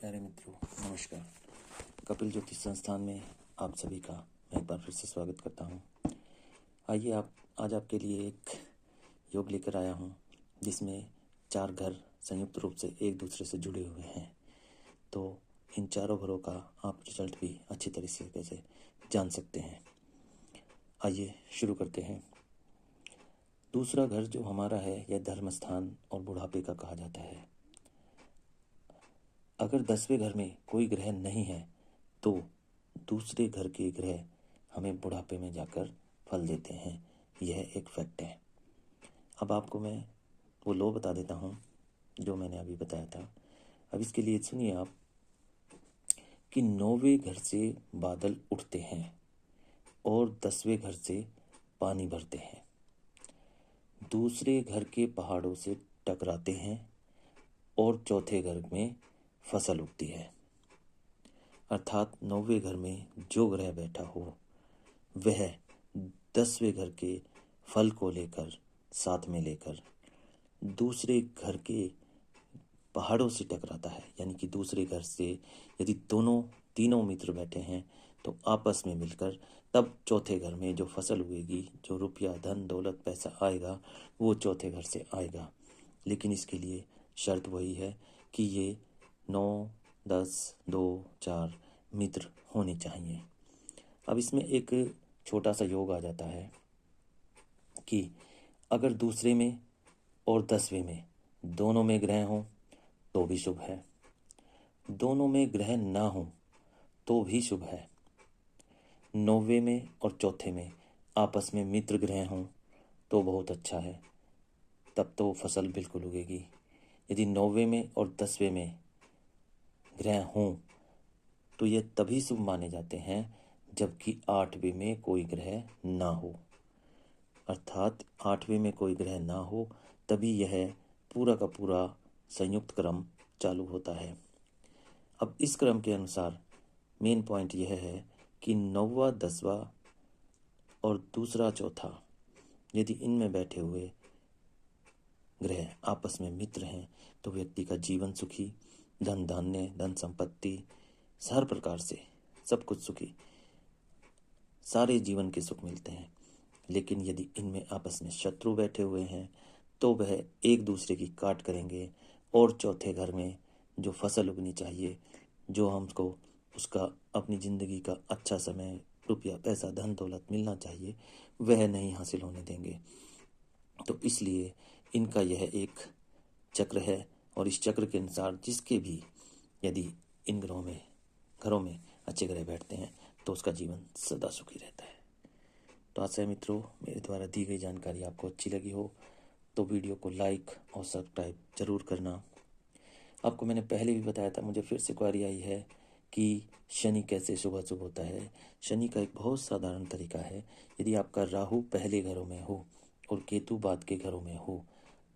प्यारे मित्रों, नमस्कार। कपिल ज्योतिष संस्थान में आप सभी का मैं एक बार फिर से स्वागत करता हूँ। आइए आज आपके लिए एक योग लेकर आया हूँ जिसमें 4 घर संयुक्त रूप से एक दूसरे से जुड़े हुए हैं। तो इन चारों घरों का आप रिजल्ट भी अच्छी तरीके से जान सकते हैं। आइए शुरू करते हैं। दूसरा घर जो हमारा है यह धर्म स्थान और बुढ़ापे का कहा जाता है। अगर 10वें घर में कोई ग्रह नहीं है तो दूसरे घर के ग्रह हमें बुढ़ापे में जाकर फल देते हैं। यह एक फैक्ट है। अब आपको मैं वो लो बता देता हूँ जो मैंने अभी बताया था। अब इसके लिए सुनिए आप कि 9वें घर से बादल उठते हैं और 10वें घर से पानी भरते हैं, दूसरे घर के पहाड़ों से टकराते हैं और चौथे घर में फसल उगती है। अर्थात 9वें घर में जो ग्रह बैठा हो वह 10वें घर के फल को लेकर साथ में लेकर दूसरे घर के पहाड़ों से टकराता है। यानी कि दूसरे घर से यदि तीनों मित्र बैठे हैं तो आपस में मिलकर तब चौथे घर में जो फसल उगेगी, जो रुपया, धन, दौलत, पैसा आएगा वो चौथे घर से आएगा। लेकिन इसके लिए शर्त वही है कि ये 9, 10, 2, 4 मित्र होने चाहिए। अब इसमें एक छोटा सा योग आ जाता है कि अगर दूसरे में और 10वें में दोनों में ग्रह हों तो भी शुभ है, दोनों में ग्रह ना हो तो भी शुभ है। 9वें में और चौथे में आपस में मित्र ग्रह हों तो बहुत अच्छा है, तब तो फसल बिल्कुल उगेगी। यदि 9वें में और 10वें में ग्रह हों तो यह तभी शुभ माने जाते हैं जबकि 8वें में कोई ग्रह ना हो। अर्थात 8वें में कोई ग्रह ना हो तभी यह पूरा का पूरा संयुक्त क्रम चालू होता है। अब इस क्रम के अनुसार मेन पॉइंट यह है कि 9वां, 10वां और दूसरा, चौथा यदि इनमें बैठे हुए ग्रह आपस में मित्र हैं तो व्यक्ति का जीवन सुखी, धन धान्य, धन संपत्ति, हर प्रकार से सब कुछ सुखी, सारे जीवन के सुख मिलते हैं। लेकिन यदि इनमें आपस में शत्रु बैठे हुए हैं तो वह एक दूसरे की काट करेंगे और चौथे घर में जो फसल उगनी चाहिए, जो हमको उसका अपनी ज़िंदगी का अच्छा समय, रुपया, पैसा, धन दौलत मिलना चाहिए, वह नहीं हासिल होने देंगे। तो इसलिए इनका यह एक चक्र है और इस चक्र के अनुसार जिसके भी यदि इन घरों में अच्छे ग्रह बैठते हैं तो उसका जीवन सदा सुखी रहता है। तो आशा है मित्रों मेरे द्वारा दी गई जानकारी आपको अच्छी लगी हो तो वीडियो को लाइक और सब्सक्राइब जरूर करना। आपको मैंने पहले भी बताया था, मुझे फिर से क्वेरी आई है कि शनि कैसे शुभ अशुभ होता है। शनि का एक बहुत साधारण तरीका है। यदि आपका राहु पहले घरों में हो और केतु बाद के घरों में हो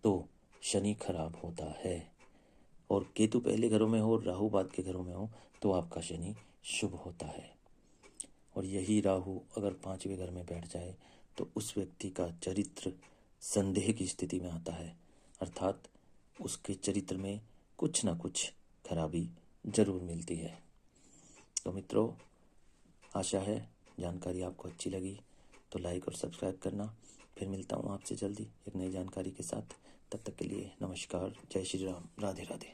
तो शनि खराब होता है, और केतु पहले घरों में हो, राहु बाद के घरों में हो तो आपका शनि शुभ होता है। और यही राहु अगर 5वें घर में बैठ जाए तो उस व्यक्ति का चरित्र संदेह की स्थिति में आता है। अर्थात उसके चरित्र में कुछ ना कुछ खराबी जरूर मिलती है। तो मित्रों, आशा है जानकारी आपको अच्छी लगी तो लाइक और सब्सक्राइब करना। फिर मिलता हूँ आपसे जल्दी एक नई जानकारी के साथ। तब तक के लिए नमस्कार, जय श्री राम, राधे राधे।